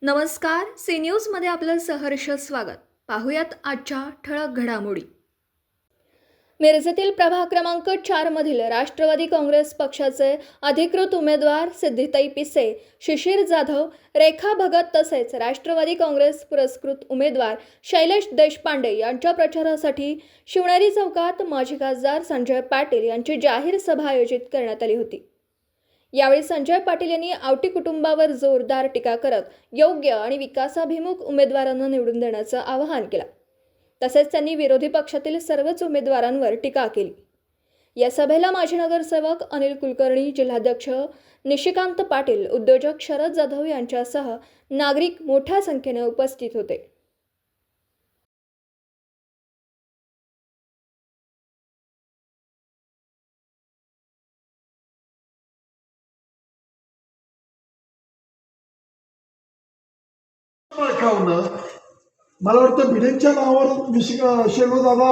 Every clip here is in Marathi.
नमस्कार, सी न्यूजमध्ये आपलं सहर्ष स्वागत. पाहुयात आजच्या ठळक घडामोडी. मिरजेतील प्रभाग क्रमांक 4 मधील राष्ट्रवादी काँग्रेस पक्षाचे अधिकृत उमेदवार सिद्धिताई पिसे, शिशिर जाधव, रेखा भगत तसेच राष्ट्रवादी काँग्रेस पुरस्कृत उमेदवार शैलेश देशपांडे यांच्या प्रचारासाठी शिवनेरी चौकात माजी खासदार संजय पाटील यांची जाहीर सभा आयोजित करण्यात आली होती. यावेळी संजय पाटील यांनी आवटी कुटुंबावर जोरदार टीका करत योग्य आणि विकासाभिमुख उमेदवारांना निवडून देण्याचं आवाहन केलं. तसेच त्यांनी विरोधी पक्षातील सर्वच उमेदवारांवर टीका केली. या सभेला माजी नगरसेवक अनिल कुलकर्णी, जिल्हाध्यक्ष निशिकांत पाटील, उद्योजक शरद जाधव यांच्यासह नागरिक मोठ्या संख्येने उपस्थित होते. मला वाटतं भिडेंच्या नावावर शेलदादा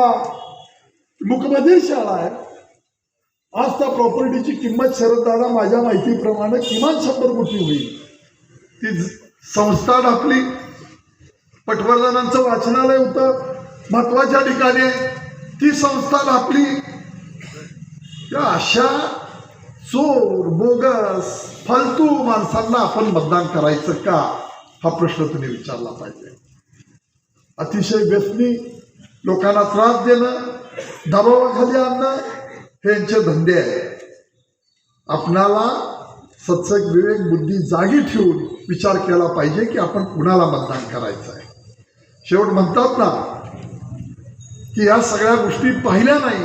मुकबधीर शाळा आहे. आज त्या प्रॉपर्टीची किंमत शरददादा माझ्या माहितीप्रमाणे किमान 100 कोटी होईल. ती संस्था टाकली, पटवर्धनांचं वाचनालय होतं महत्वाच्या ठिकाणी, ती संस्था टाकली. त्या अशा चोर, बोगस, फालतू माणसांना आपण मतदान करायचं का, हा प्रश्न तुम्ही विचारला पाहिजे. अतिशय व्यसनी, लोकांना त्रास देणं, दबावाखाली आणणं हे यांचे धंदे आहे. आपणाला सत्सक विवेक बुद्धी जागी ठेवून विचार केला पाहिजे की आपण कुणाला मतदान करायचं आहे. शेवट म्हणतात ना की या सगळ्या गोष्टी पाहिल्या नाही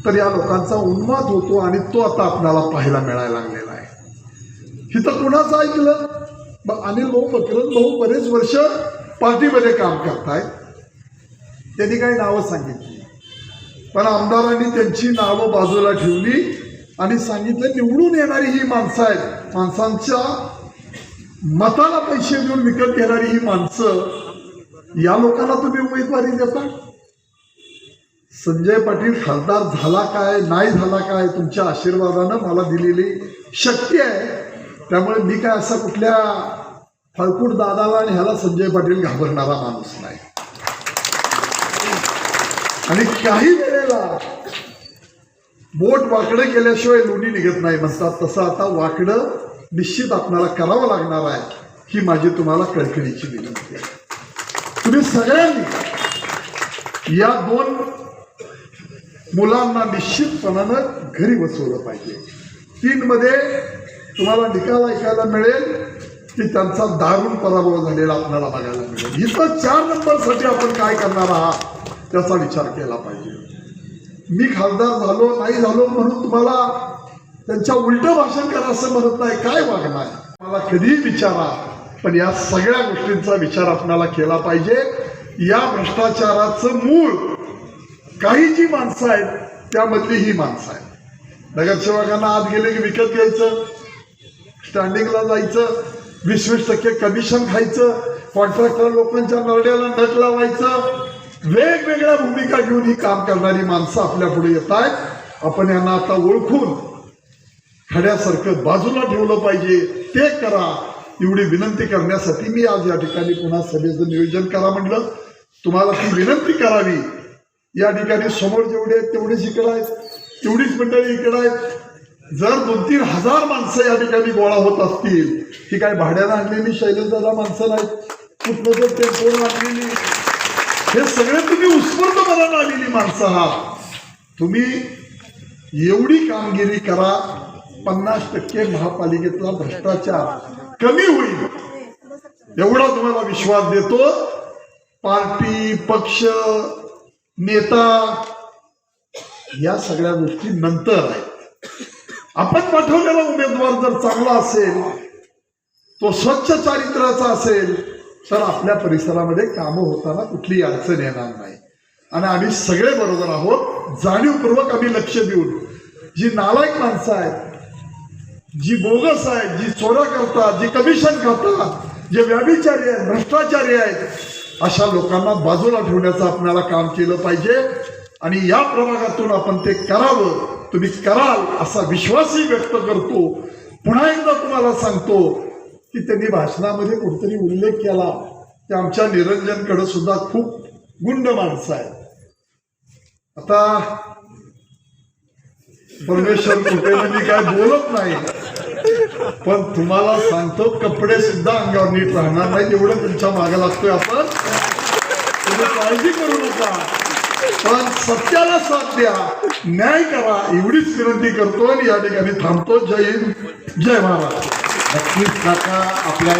तर या लोकांचा उन्माद होतो आणि तो आता आपल्याला पाहायला मिळायला लागलेला आहे. हिथं कुणाचं ऐकलं? अनिल भाऊ, मकरंद भाऊ बरेच वर्ष पार्टीमध्ये काम करतायत. त्यांनी काही नावं सांगितली, पण आमदारांनी त्यांची नावं बाजूला ठेवली आणि सांगितलं निवडून येणारी ही माणसं आहेत, माणसांच्या मताला पैसे देऊन विकत घेणारी ही माणसं, या लोकांना तुम्ही उमेदवारी देता. संजय पाटील खासदार झाला काय, नाही झाला काय, तुमच्या आशीर्वादानं मला दिलेली शक्ती आहे. त्यामुळे मी काय असा कुठल्या फळकूट दादाला आणि ह्याला संजय पाटील घाबरणारा माणूस नाही. आणि काही वेळेला बोट वाकडं केल्याशिवाय लोणी निघत नाही म्हणतात, तसं आता वाकडं निश्चित आपल्याला करावं लागणार आहे. ही माझी तुम्हाला कळकळीची विनंती आहे. तुम्ही सगळ्यांनी या 2 मुलांना निश्चितपणानं घरी बसवलं पाहिजे. 3 मध्ये तुम्हाला निकाल ऐकायला मिळेल की त्यांचा दारुण पराभव झालेला आपल्याला बघायला मिळेल. इथं 4 नंबरसाठी आपण काय करणार आहात त्याचा विचार केला पाहिजे. मी खासदार झालो नाही झालो म्हणून तुम्हाला त्यांच्या उलटं भाषण करा असं म्हणत नाही. काय वागणार मला कधीही विचारा, पण या सगळ्या गोष्टींचा विचार आपल्याला केला पाहिजे. या भ्रष्टाचाराचं मूळ काही जी माणसं आहेत त्यामधली ही माणसं आहेत. नगरसेवकांना आत गेले की विकत घ्यायचं, स्टँडिंगला जायचं, 20% कमिशन खायचं, कॉन्ट्रॅक्टर लोकांच्या नरड्याला नट लावायचं, वेगवेगळ्या भूमिका घेऊन ही काम करणारी माणसं आपल्या पुढे येत आहेत. आपण यांना आता ओळखून खड्यासारखं बाजूला ठेवलं पाहिजे. ते करा एवढी विनंती करण्यासाठी मी आज या ठिकाणी पुन्हा सभेचं नियोजन करा म्हटलं. तुम्हाला ती विनंती करावी. या ठिकाणी समोर जेवढे आहेत तेवढेच इकडं आहेत, तेवढीच मंडळी इकडं आहेत. जर 2-3 हजार माणसं या ठिकाणी गोळा होत असतील, ही काय भाड्यानं आणलेली शैलेशदादा माणसं नाहीत, कुठलं तर टेम्पोनं आणलेली, हे सगळे तुम्ही उत्स्फूर्त मनानं आलेली माणसं आहात. तुम्ही एवढी कामगिरी करा, 50% महापालिकेतला भ्रष्टाचार कमी होईल एवढा तुम्हाला विश्वास देतो. पार्टी, पक्ष, नेता या सगळ्या गोष्टी नंतर आहेत. आपण पाठवलेला उमेदवार जर चांगला असेल, तो स्वच्छ चारित्र्याचा असेल, तर आपल्या परिसरामध्ये कामं होताना कुठलीही अडचण येणार नाही. आणि आम्ही सगळे बरोबर आहोत. जाणीवपूर्वक आम्ही लक्ष देऊन जी नालायक माणसं आहेत, जी बोगस आहेत, जी चोऱ्या करतात, जी कमिशन खातात, जे व्याभिचारी आहेत, भ्रष्टाचारी आहेत, अशा लोकांना बाजूला ठेवण्याचं आपल्याला काम केलं पाहिजे. आणि या प्रभागातून आपण ते करावं. तुम्ही कराल असा विश्वासही व्यक्त करतो. पुन्हा एकदा तुम्हाला सांगतो, की त्यांनी भाषणामध्ये कुठेतरी उल्लेख केला की आमच्या निरंजनकडे सुद्धा खूप गुंड माणसं आहेत. आता परमेश्वर कुठे मी काय बोलत नाही, पण तुम्हाला सांगतो कपडे सुद्धा अंगावर नीट राहणार नाही एवढं तुमच्या मागे लागतोय आपण. तुम्ही काळजी करू नका, पण सत्याला साथ द्या, न्याय करा एवढीच विनंती करतो आणि या ठिकाणी थांबतो. जय हिंद, जय महाराष्ट्र. नक्कीच काका आपल्या